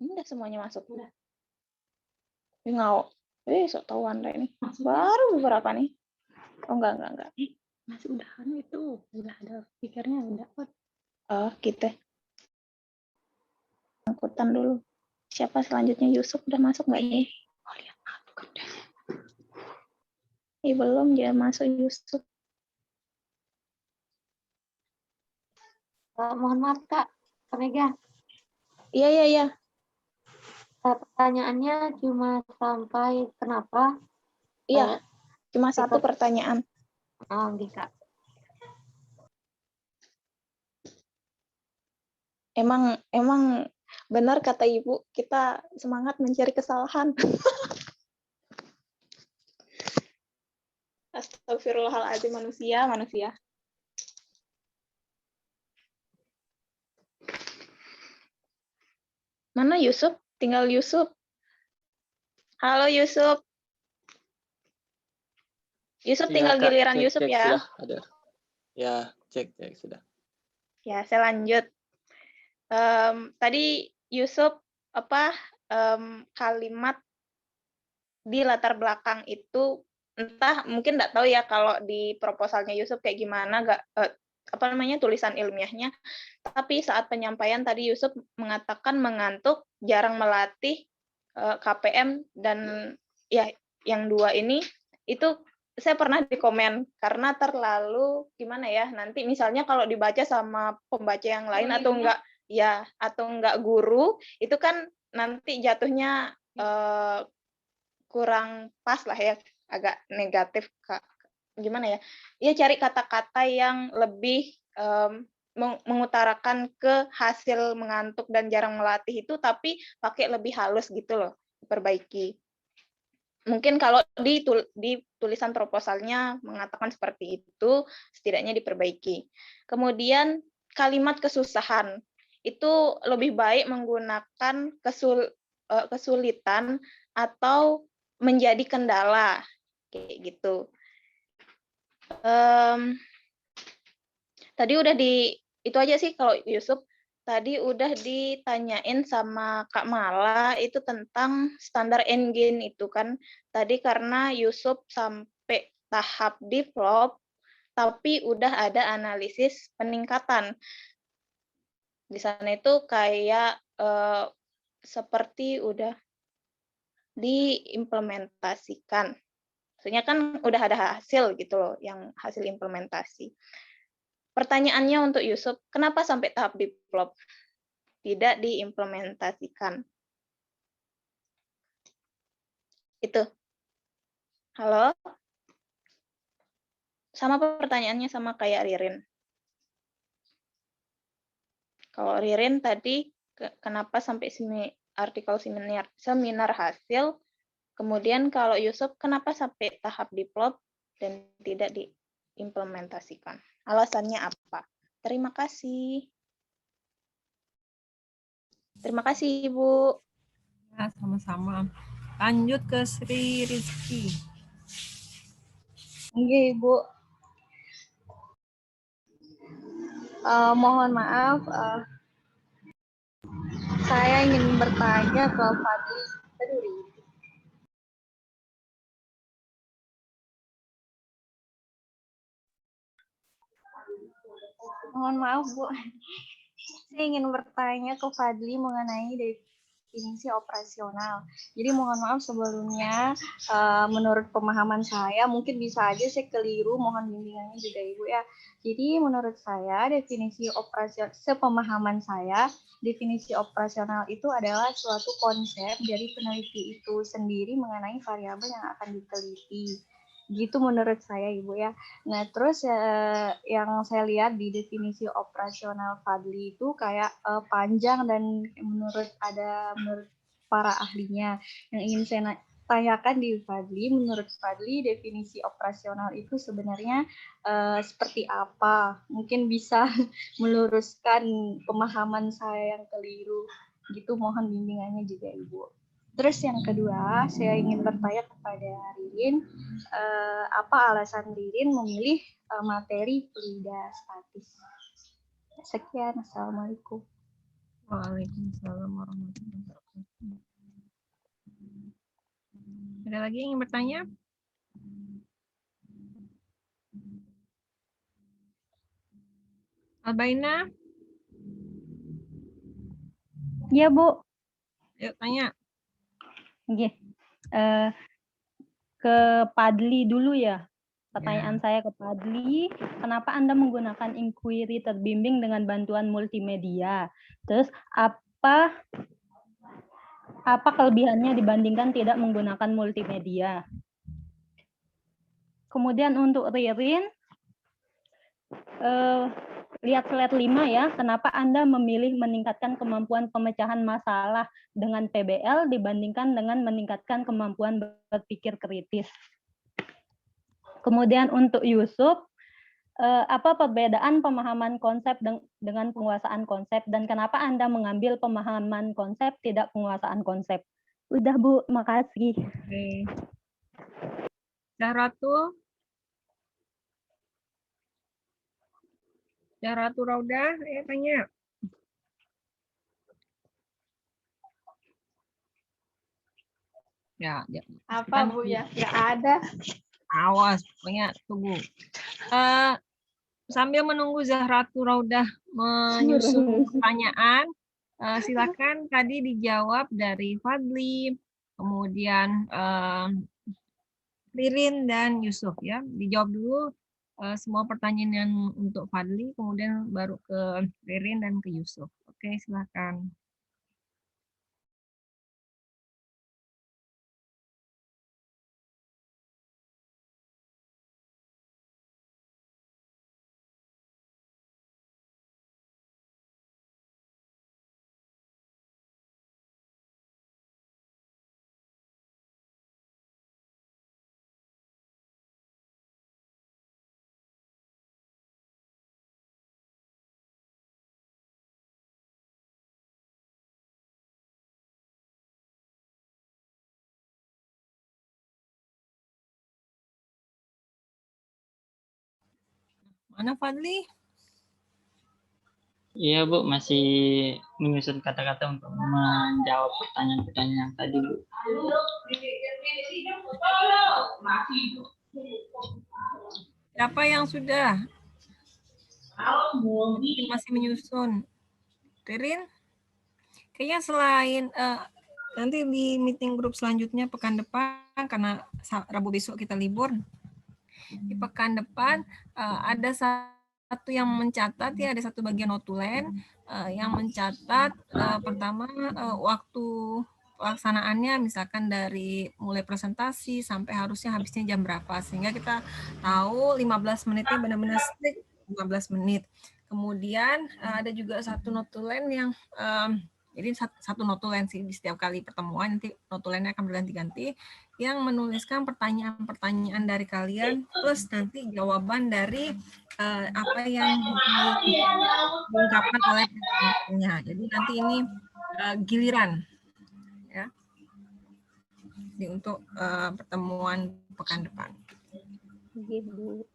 Ini udah semuanya masuk. Udah. Ini ngau. Sok tahuan deh ini. Baru beberapa nih. Oh enggak. Masih udahan itu. Udah ada pikirnya udah. Oh gitu. Angkutan dulu. Siapa selanjutnya? Yusuf udah masuk nggak nih? Oh lihat kan deh. Belum dia masuk Yusuf. Mohon maaf Kak Mega. Iya. Pertanyaannya cuma sampai kenapa? Iya, cuma satu pertanyaan. Oh, gitu Kak. Emang benar kata Ibu, kita semangat mencari kesalahan. Astagfirullahaladzim, manusia. Mana Yusuf? Tinggal Yusuf. Halo Yusuf. Yusuf ya, tinggal Kak, giliran Yusuf ya. Sudah ada. Ya, cek sudah. Ya, saya lanjut. Tadi Yusuf kalimat di latar belakang itu entah mungkin nggak tahu ya kalau di proposalnya Yusuf kayak gimana tulisan ilmiahnya, tapi saat penyampaian tadi Yusuf mengatakan mengantuk, jarang melatih KPM, dan ya yang dua ini itu saya pernah dikomen karena terlalu gimana ya, nanti misalnya kalau dibaca sama pembaca yang lain atau enggak guru itu kan nanti jatuhnya kurang pas lah ya, agak negatif Kak. Gimana ya? Ya cari kata-kata yang lebih mengutarakan ke hasil mengantuk dan jarang melatih itu, tapi pakai lebih halus gitu loh, diperbaiki. Mungkin kalau di tulisan proposalnya mengatakan seperti itu, setidaknya diperbaiki. Kemudian kalimat kesusahan itu lebih baik menggunakan kesulitan atau menjadi kendala kayak gitu. Tadi udah itu aja sih kalau Yusuf. Tadi udah ditanyain sama Kak Mala itu tentang standar engine itu kan. Tadi karena Yusuf sampai tahap develop, tapi udah ada analisis peningkatan. Di sana itu kayak seperti udah diimplementasikan. Maksudnya kan udah ada hasil gitu loh, yang hasil implementasi. Pertanyaannya untuk Yusuf, kenapa sampai tahap develop? Tidak diimplementasikan. Itu. Halo? Sama pertanyaannya sama kayak Ririn. Kalau Ririn tadi, kenapa sampai artikel seminar hasil, kemudian kalau Yusuf, kenapa sampai tahap develop dan tidak diimplementasikan? Alasannya apa? Terima kasih. Terima kasih, Ibu. Ya, sama-sama. Lanjut ke Sri Rizky. Oke, Ibu. Mohon maaf, saya ingin bertanya ke Fadli. Mohon maaf, Bu. Saya ingin bertanya ke Fadli mengenai definisi operasional. Jadi mohon maaf sebelumnya, menurut pemahaman saya, mungkin bisa aja saya keliru, mohon bimbingannya juga Ibu ya. Jadi menurut saya, definisi operasional, sepemahaman saya, definisi operasional itu adalah suatu konsep dari peneliti itu sendiri mengenai variabel yang akan diteliti. Gitu menurut saya Ibu ya. Nah terus yang saya lihat di definisi operasional Fadli itu kayak panjang dan menurut para ahlinya. Yang ingin saya tanyakan di Fadli, menurut Fadli definisi operasional itu sebenarnya seperti apa? Mungkin bisa meluruskan pemahaman saya yang keliru. Gitu mohon bimbingannya juga Ibu. Terus yang kedua, saya ingin bertanya kepada Ririn, apa alasan Ririn memilih materi fluida statis? Sekian, Assalamualaikum. Waalaikumsalam warahmatullahi wabarakatuh. Ada lagi yang ingin bertanya? Albaina, Iya, Bu. yuk tanya. Oke. Ke Padli dulu ya. Pertanyaan saya ke Padli, kenapa Anda menggunakan inquiry terbimbing dengan bantuan multimedia? Terus apa kelebihannya dibandingkan tidak menggunakan multimedia? Kemudian untuk Ririn, lihat slide 5 ya, kenapa Anda memilih meningkatkan kemampuan pemecahan masalah dengan PBL dibandingkan dengan meningkatkan kemampuan berpikir kritis? Kemudian untuk Yusuf, apa perbedaan pemahaman konsep dengan penguasaan konsep dan kenapa Anda mengambil pemahaman konsep tidak penguasaan konsep? Udah Bu, makasih. Oke. Zahratul. Zahratul Raudah, tanya. Ya, Apa Bu ya? Nggak ada. awas, pokoknya tunggu. Sambil menunggu Zahratul Raudah menyusun pertanyaan, silakan tadi dijawab dari Fadli, kemudian Ririn dan Yusuf ya. Dijawab dulu semua pertanyaan yang untuk Fadli, kemudian baru ke Ririn dan ke Yusuf. Oke, silakan. Mana Fadli? Iya Bu, masih menyusun kata-kata untuk menjawab pertanyaan-pertanyaan yang tadi Bu. Siapa yang sudah? Masih menyusun. Ririn? Kayaknya selain nanti di meeting grup selanjutnya pekan depan, karena Rabu besok kita libur, di pekan depan ada satu yang mencatat ya, ada satu bagian notulen yang mencatat pertama waktu pelaksanaannya, misalkan dari mulai presentasi sampai harusnya habisnya jam berapa, sehingga kita tahu 15 menitnya benar-benar strict 15 menit. Kemudian ada juga satu notulen yang jadi satu notulen sih di setiap kali pertemuan, nanti notulennya akan berganti-ganti, yang menuliskan pertanyaan-pertanyaan dari kalian plus nanti jawaban dari apa yang diungkapkan oleh pesertanya. Jadi nanti ini giliran ya. Jadi untuk pertemuan pekan depan. Bu.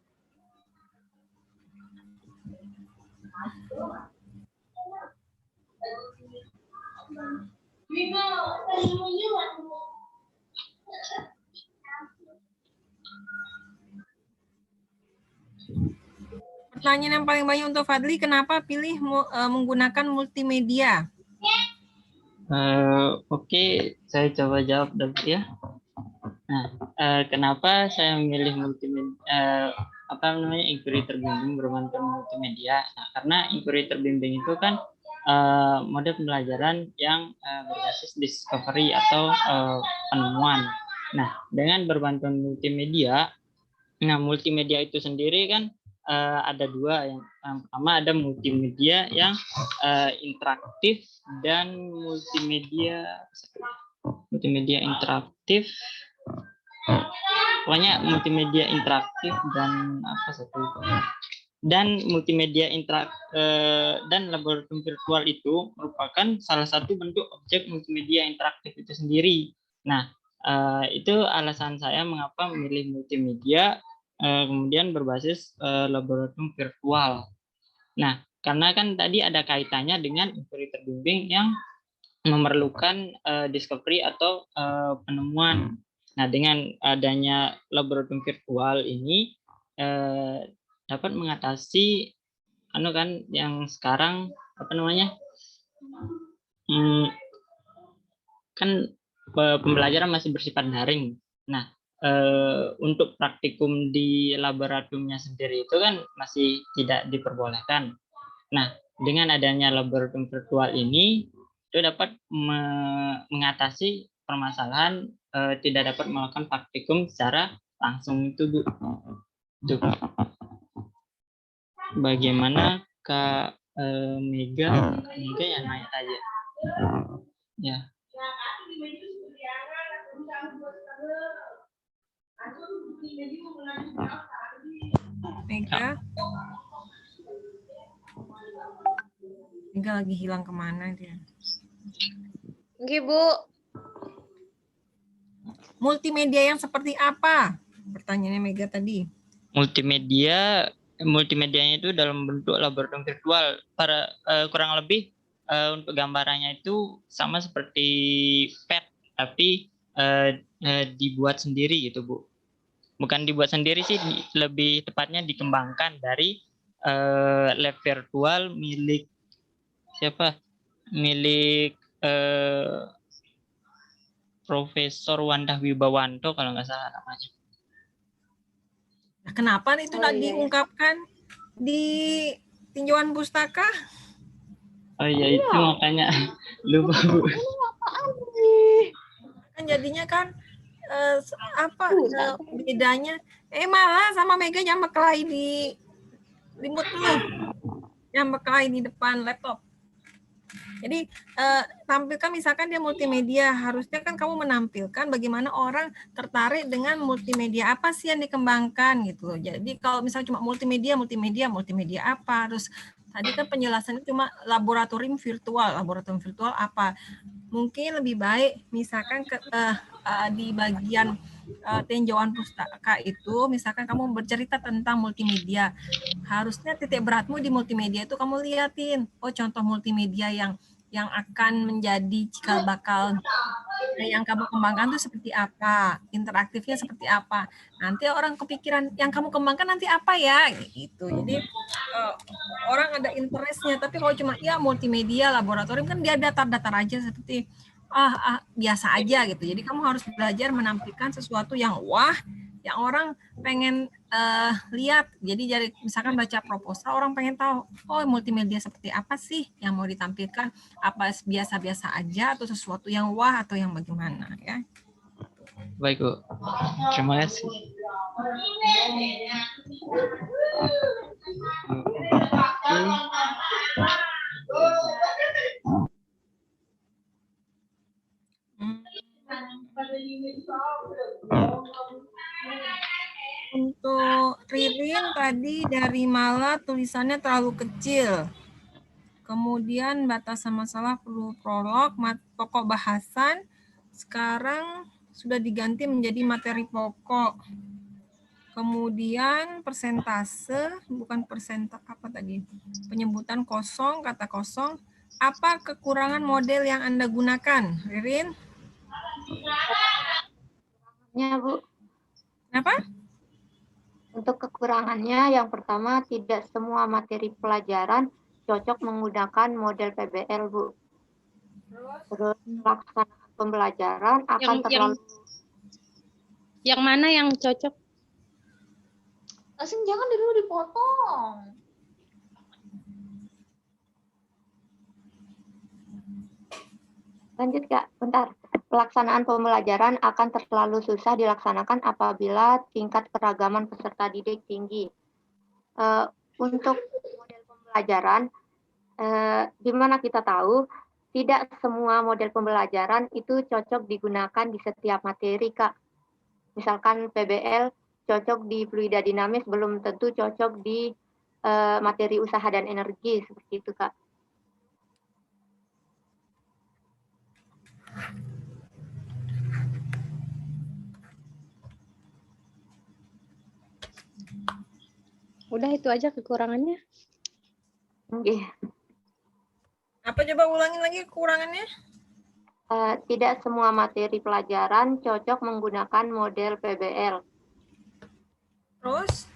Pertanyaan yang paling banyak untuk Fadli, kenapa pilih menggunakan multimedia? Oke, saya coba jawab dulu ya. Nah, kenapa saya memilih multimedia, inquiry terbimbing berbantuan multimedia? Nah, karena inquiry terbimbing itu kan mode pembelajaran yang berbasis discovery atau penemuan. Nah, dengan berbantuan multimedia, multimedia itu sendiri kan ada dua. Yang pertama ada multimedia yang interaktif dan multimedia interaktif. Pokoknya multimedia interaktif dan apa satu dan multimedia dan laboratorium virtual itu merupakan salah satu bentuk objek multimedia interaktif itu sendiri. Nah, itu alasan saya mengapa memilih multimedia kemudian berbasis laboratorium virtual. Nah, karena kan tadi ada kaitannya dengan inquiry terbimbing yang memerlukan discovery atau penemuan. Nah, dengan adanya laboratorium virtual ini dapat mengatasi kan yang sekarang kan pembelajaran masih bersifat daring. Nah, untuk praktikum di laboratoriumnya sendiri itu kan masih tidak diperbolehkan. Nah, dengan adanya laboratorium virtual ini itu dapat mengatasi permasalahan tidak dapat melakukan praktikum secara langsung itu, Bu. Itu. Bagaimana Kak Mega yang nanya aja. Ya. Mega lagi hilang kemana dia? Nggih, Bu. Multimedia yang seperti apa? Pertanyaannya Mega tadi. Multimedianya itu dalam bentuk laboratorium virtual. Kurang lebih untuk gambarannya itu sama seperti PET, tapi dibuat sendiri gitu, Bu. Bukan dibuat sendiri sih, lebih tepatnya dikembangkan dari lab virtual milik siapa? Milik Profesor Wandah Wibawanto kalau nggak salah namanya. Nah, kenapa itu tidak diungkapkan di tinjauan pustaka? Oh iya, itu makanya lupa, Bu. Kan jadinya kan bedanya? Malah sama Mega yang berkelahi di remote dulu, yang berkelahi di depan laptop. Jadi tampilkan misalkan dia multimedia, harusnya kan kamu menampilkan bagaimana orang tertarik dengan multimedia apa sih yang dikembangkan gitu. Jadi kalau misalnya cuma multimedia apa? Terus tadi kan penjelasannya cuma laboratorium virtual apa? Mungkin lebih baik misalkan di bagian tinjauan pustaka itu, misalkan kamu bercerita tentang multimedia, harusnya titik beratmu di multimedia itu kamu liatin, contoh multimedia yang akan menjadi cikal bakal yang kamu kembangkan itu seperti apa, interaktifnya seperti apa. Nanti orang kepikiran yang kamu kembangkan nanti apa ya, gitu. Jadi orang ada interestnya, tapi kalau cuma multimedia laboratorium kan dia datar-datar aja seperti biasa aja gitu. Jadi kamu harus belajar menampilkan sesuatu yang wah, yang orang pengen lihat. Jadi misalkan baca proposal, orang pengen tahu, multimedia seperti apa sih yang mau ditampilkan? Apa biasa-biasa aja atau sesuatu yang wah atau yang bagaimana ya? Baik, Bu. Terima kasih. Untuk Ririn tadi dari Mala tulisannya terlalu kecil. Kemudian batasan masalah perlu prolog, pokok bahasan. Sekarang sudah diganti menjadi materi pokok. Kemudian persentase, bukan apa tadi? Penyebutan kosong, kata kosong. Apa kekurangan model yang Anda gunakan, Ririn? Ya, Bu. Kenapa? Untuk kekurangannya, yang pertama, tidak semua materi pelajaran cocok menggunakan model PBL, Bu. Terus pelaksanaan pembelajaran akan terlalu... Yang mana yang cocok? Asin jangan dulu dipotong. Lanjut, Kak. Bentar. Pelaksanaan pembelajaran akan terlalu susah dilaksanakan apabila tingkat keragaman peserta didik tinggi. Untuk model pembelajaran, di mana kita tahu tidak semua model pembelajaran itu cocok digunakan di setiap materi, Kak. Misalkan PBL cocok di fluida dinamis, belum tentu cocok di materi usaha dan energi, seperti itu, Kak. Udah itu aja kekurangannya. Nggih. Apa coba ulangin lagi kekurangannya? Tidak semua materi pelajaran cocok menggunakan model PBL. Terus?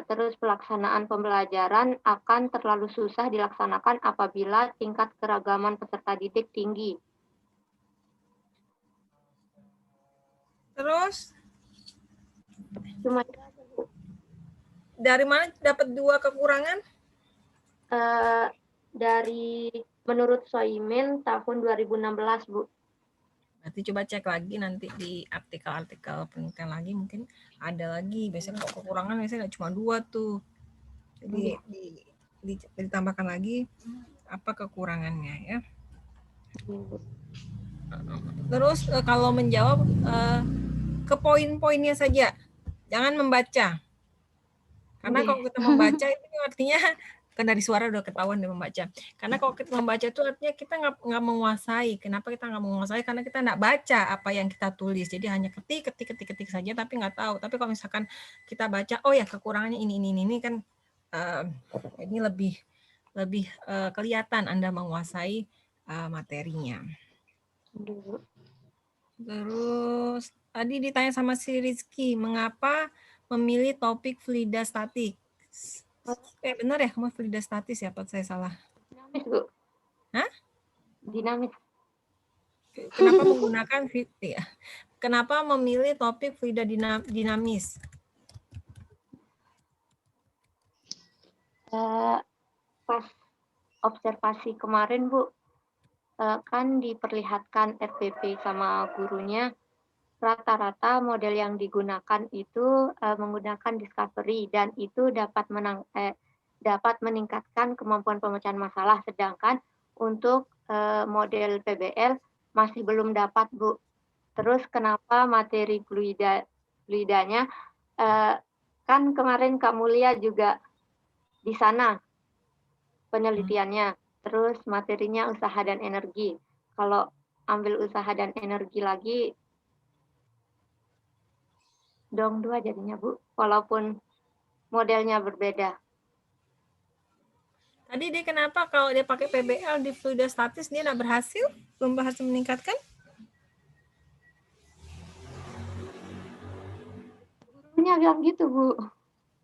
Terus pelaksanaan pembelajaran akan terlalu susah dilaksanakan apabila tingkat keragaman peserta didik tinggi. Terus? Cuma itu aja, Bu. Dari mana dapat 2 kekurangan? Dari menurut Soimin tahun 2016, Bu. Berarti coba cek lagi nanti di artikel-artikel penelitian lagi, mungkin ada lagi. Biasanya kalau kekurangan biasanya nggak cuma 2 tuh. Jadi ditambahkan lagi apa kekurangannya ya. Terus kalau menjawab ke poin-poinnya saja, jangan membaca. Karena kalau kita membaca itu artinya kan dari suara udah ketahuan dia membaca. Karena kalau kita membaca itu artinya kita nggak menguasai. Kenapa kita nggak menguasai? Karena kita nggak baca apa yang kita tulis. Jadi hanya ketik saja, tapi nggak tahu. Tapi kalau misalkan kita baca, oh ya kekurangannya ini kan ini lebih kelihatan Anda menguasai materinya. Terus tadi ditanya sama si Rizky, mengapa memilih topik fluida statik? Benar ya, kamu fluida statis ya? Apa saya salah? Dinamis, Bu. Hah? Dinamis. Kenapa menggunakan ya? Kenapa memilih topik fluida dinamis? Pas observasi kemarin, Bu, kan diperlihatkan FPP sama gurunya, rata-rata model yang digunakan itu menggunakan discovery dan itu dapat meningkatkan kemampuan pemecahan masalah, sedangkan untuk model PBL masih belum dapat, Bu. Terus kenapa materi fluidanya kan kemarin Kak Mulia juga di sana penelitiannya, terus materinya usaha dan energi. Kalau ambil usaha dan energi lagi dong 2 jadinya, Bu, walaupun modelnya berbeda. Tadi dia kenapa kalau dia pakai PBL di fluida statis dia nggak berhasil? Belum berhasil meningkatkan? Gurunya bilang gitu, Bu.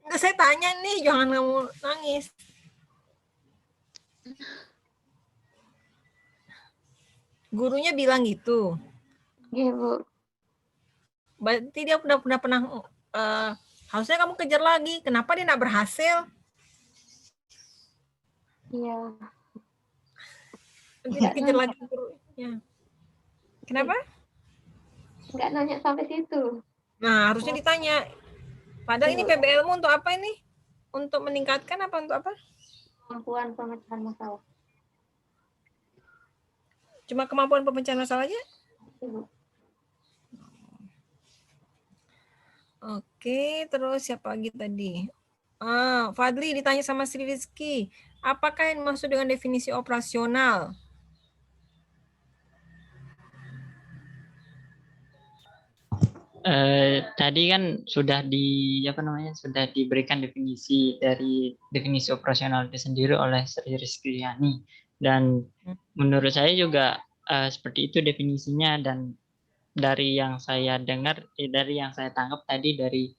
Nggak, saya tanya nih, jangan kamu nangis. Gurunya bilang gitu. Iya, Bu. Berarti dia udah pernah harusnya kamu kejar lagi. Kenapa dia nggak berhasil? Iya. Nanti dikejar lagi gurunya. Kenapa? Nggak nanya sampai situ. Nah, harusnya ditanya. Padahal ini PBL-mu untuk apa ini? Untuk meningkatkan apa untuk apa? Kemampuan pemecahan masalah. Cuma kemampuan pemecahan masalah aja? Ibu. Oke, terus siapa lagi tadi? Fadli ditanya sama Sri Rizky, apakah yang dimaksud dengan definisi operasional? Tadi kan sudah sudah diberikan definisi dari definisi operasional itu sendiri oleh Sri Rizkyani, dan menurut saya juga seperti itu definisinya, dan dari yang saya dengar, dari yang saya tangkap tadi dari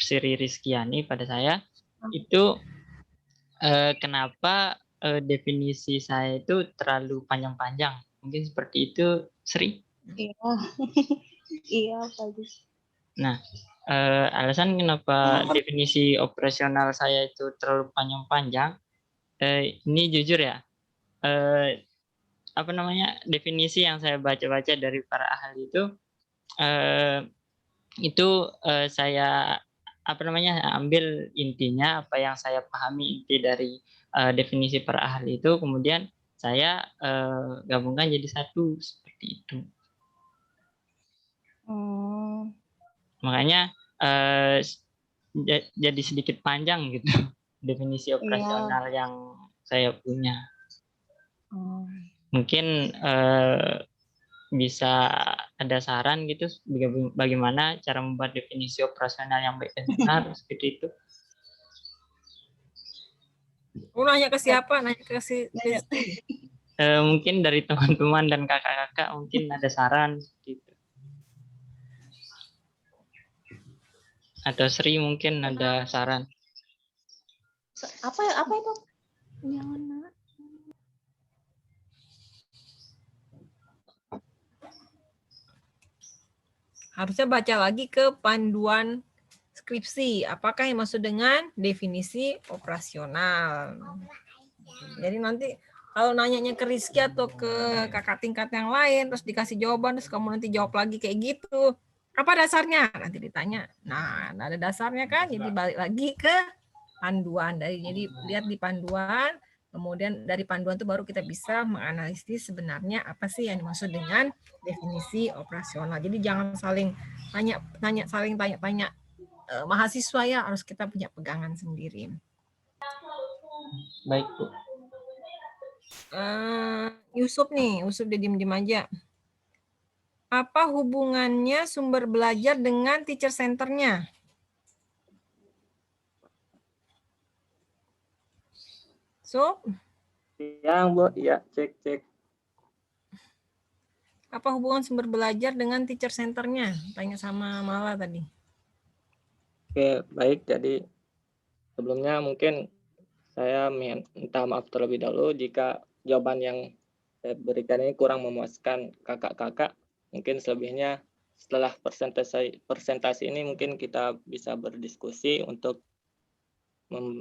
Sri Rizkyani pada saya itu kenapa definisi saya itu terlalu panjang-panjang, mungkin seperti itu, Sri? Iya. Iya, bagus. Nah, alasan kenapa definisi operasional saya itu terlalu panjang-panjang, ini jujur ya, definisi yang saya baca-baca dari para ahli itu saya ambil intinya, apa yang saya pahami inti dari definisi para ahli itu, kemudian saya gabungkan jadi satu, seperti itu. Makanya jadi sedikit panjang gitu definisi operasional yang saya punya. Mungkin bisa ada saran gitu bagaimana cara membuat definisi operasional yang baik dan benar seperti itu. Nanya ke siapa? Nanya ke si Nanya. Kristi. Mungkin dari teman-teman dan kakak-kakak mungkin ada saran gitu. Atau Sri mungkin ada saran. Apa itu? Jangan. Harusnya baca lagi ke panduan skripsi. Apakah yang maksud dengan definisi operasional? Jadi nanti kalau nanyanya ke Rizky atau ke kakak tingkat yang lain, terus dikasih jawaban, terus kamu nanti jawab lagi kayak gitu. Apa dasarnya? Nanti ditanya. Nah, ada dasarnya kan? Jadi balik lagi ke panduan. Jadi lihat di panduan, kemudian dari panduan itu baru kita bisa menganalisis sebenarnya apa sih yang dimaksud dengan definisi operasional. Jadi jangan saling tanya-tanya mahasiswa ya, harus kita punya pegangan sendiri. Baik, Bu. Yusuf dia diem-diem aja. Apa hubungannya sumber belajar dengan teacher center-nya? So, Yang Bu, ya cek. apa hubungan sumber belajar dengan teacher center-nya? Tanya sama Mala tadi. Oke, baik. Jadi sebelumnya mungkin saya minta maaf terlebih dahulu jika jawaban yang saya berikan ini kurang memuaskan kakak-kakak. Mungkin selebihnya setelah presentasi ini mungkin kita bisa berdiskusi untuk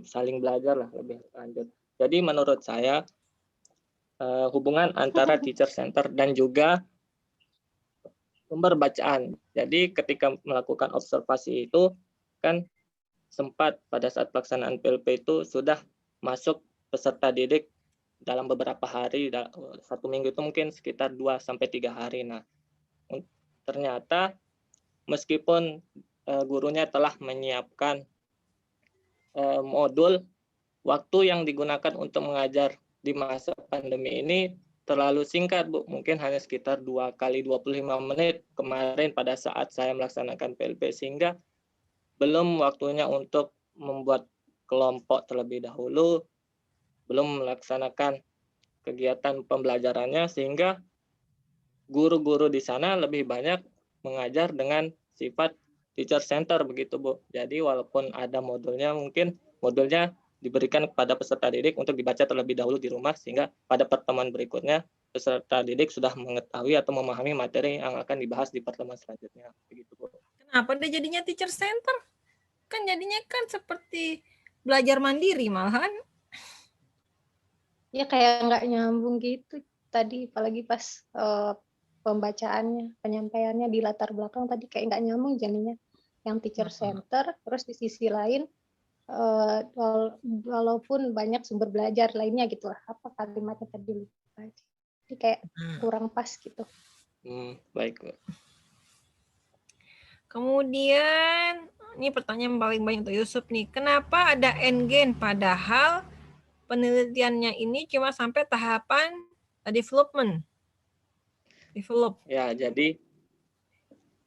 saling belajar lah lebih lanjut. Jadi menurut saya hubungan antara teacher center dan juga sumber bacaan. Jadi ketika melakukan observasi itu kan sempat pada saat pelaksanaan PLP itu sudah masuk peserta didik dalam beberapa hari, 1 minggu itu mungkin sekitar 2-3 hari. Nah, ternyata meskipun gurunya telah menyiapkan modul, waktu yang digunakan untuk mengajar di masa pandemi ini terlalu singkat, Bu. Mungkin hanya sekitar 2 kali 25 menit kemarin pada saat saya melaksanakan PLP, sehingga belum waktunya untuk membuat kelompok terlebih dahulu, belum melaksanakan kegiatan pembelajarannya, sehingga guru-guru di sana lebih banyak mengajar dengan sifat teacher center begitu, Bu. Jadi walaupun ada modulnya, mungkin modulnya diberikan kepada peserta didik untuk dibaca terlebih dahulu di rumah, sehingga pada pertemuan berikutnya peserta didik sudah mengetahui atau memahami materi yang akan dibahas di pertemuan selanjutnya. Begitu, Bu. Kenapa dia jadinya teacher center? Kan jadinya kan seperti belajar mandiri malahan. Ya kayak nggak nyambung gitu tadi, apalagi pas pembacaannya, penyampaiannya di latar belakang tadi kayak nggak nyambung jadinya. Yang teacher center, terus di sisi lain walaupun banyak sumber belajar lainnya gitu lah. Apa kalimatnya tadi lupa. Jadi kayak kurang pas gitu. Baik, Bu. Kemudian ini pertanyaan paling banyak untuk Yusuf nih. Kenapa ada endgame padahal penelitiannya ini cuma sampai tahapan develop? Ya, jadi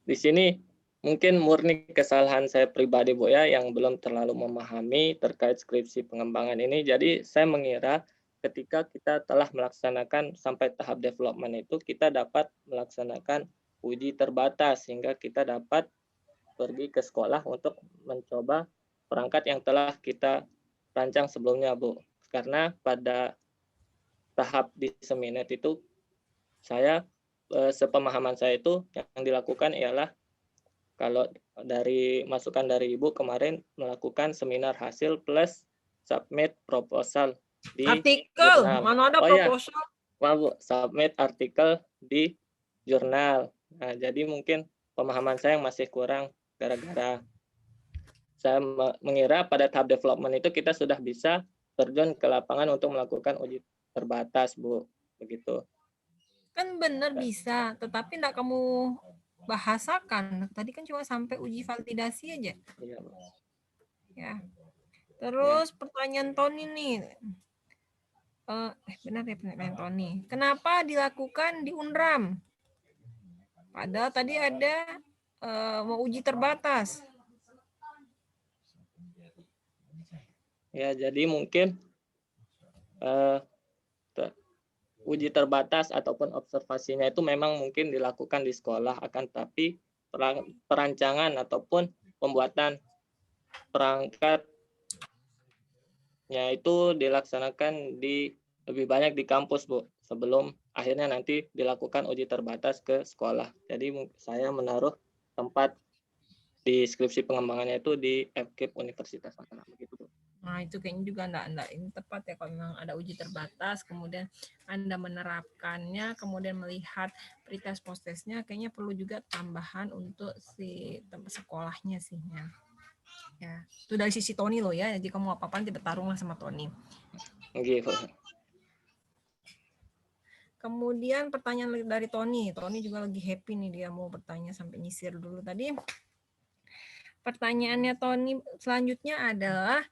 di sini mungkin murni kesalahan saya pribadi, Bu, ya, yang belum terlalu memahami terkait skripsi pengembangan ini. Jadi saya mengira ketika kita telah melaksanakan sampai tahap development itu, kita dapat melaksanakan uji terbatas sehingga kita dapat pergi ke sekolah untuk mencoba perangkat yang telah kita rancang sebelumnya, Bu. Karena pada tahap disseminate itu saya sepemahaman saya itu yang dilakukan ialah kalau dari masukan dari Ibu kemarin melakukan seminar hasil plus submit proposal di artikel, jurnal. mana ada proposal? Ya. Bu, submit artikel di jurnal. Nah, jadi mungkin pemahaman saya masih kurang gara-gara saya mengira pada tahap development itu kita sudah bisa terjun ke lapangan untuk melakukan uji terbatas, Bu. Begitu. Kan benar bisa, tetapi enggak kamu bahasakan. Tadi kan cuma sampai uji validasi aja. Iya, Bu. Ya. Terus pertanyaan Tony nih. Benar ya pertanyaan Tony. Kenapa dilakukan di UNRAM? Padahal tadi ada mau uji terbatas. Ya, jadi mungkin eh, uji terbatas ataupun observasinya itu memang mungkin dilakukan di sekolah, akan tapi perancangan ataupun pembuatan perangkatnya itu dilaksanakan lebih banyak di kampus, Bu, sebelum akhirnya nanti dilakukan uji terbatas ke sekolah. Jadi saya menaruh tempat di skripsi pengembangannya itu di FKIP Universitas Mataram, begitu, Bu. Nah, itu kayaknya juga enggak ini tepat ya kalau memang ada uji terbatas, kemudian Anda menerapkannya, kemudian melihat pretest post-testnya, kayaknya perlu juga tambahan untuk si sekolahnya sih ya. Ya, itu dari sisi Tony loh ya. Jadi kamu apa-apaan kita taruhlah sama Tony. Gitu. Kemudian pertanyaan dari Tony. Tony juga lagi happy nih, dia mau bertanya sampai nyisir dulu tadi. Pertanyaannya Tony selanjutnya adalah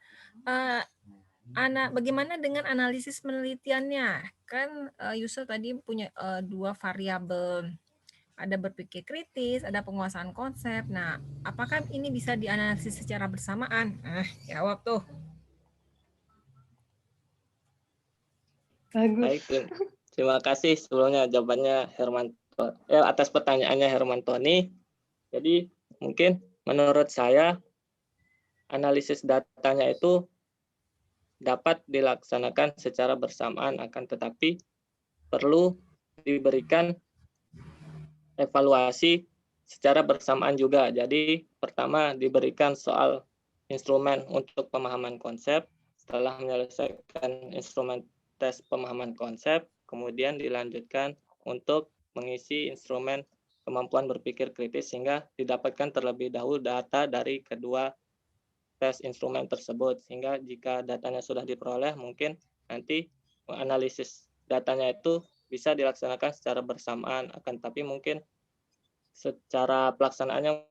bagaimana dengan analisis penelitiannya? Kan Yusuf tadi punya 2 variabel, ada berpikir kritis, ada penguasaan konsep. Nah, apakah ini bisa dianalisis secara bersamaan? Jawab tuh. Baik, terima kasih sebelumnya jawabannya atas pertanyaannya Herman Tony. Jadi mungkin menurut saya analisis datanya itu dapat dilaksanakan secara bersamaan, akan tetapi perlu diberikan evaluasi secara bersamaan juga. Jadi pertama diberikan soal instrumen untuk pemahaman konsep, setelah menyelesaikan instrumen tes pemahaman konsep, kemudian dilanjutkan untuk mengisi instrumen kemampuan berpikir kritis sehingga didapatkan terlebih dahulu data dari kedua tes instrumen tersebut, sehingga jika datanya sudah diperoleh mungkin nanti analisis datanya itu bisa dilaksanakan secara bersamaan, akan tapi mungkin secara pelaksanaannya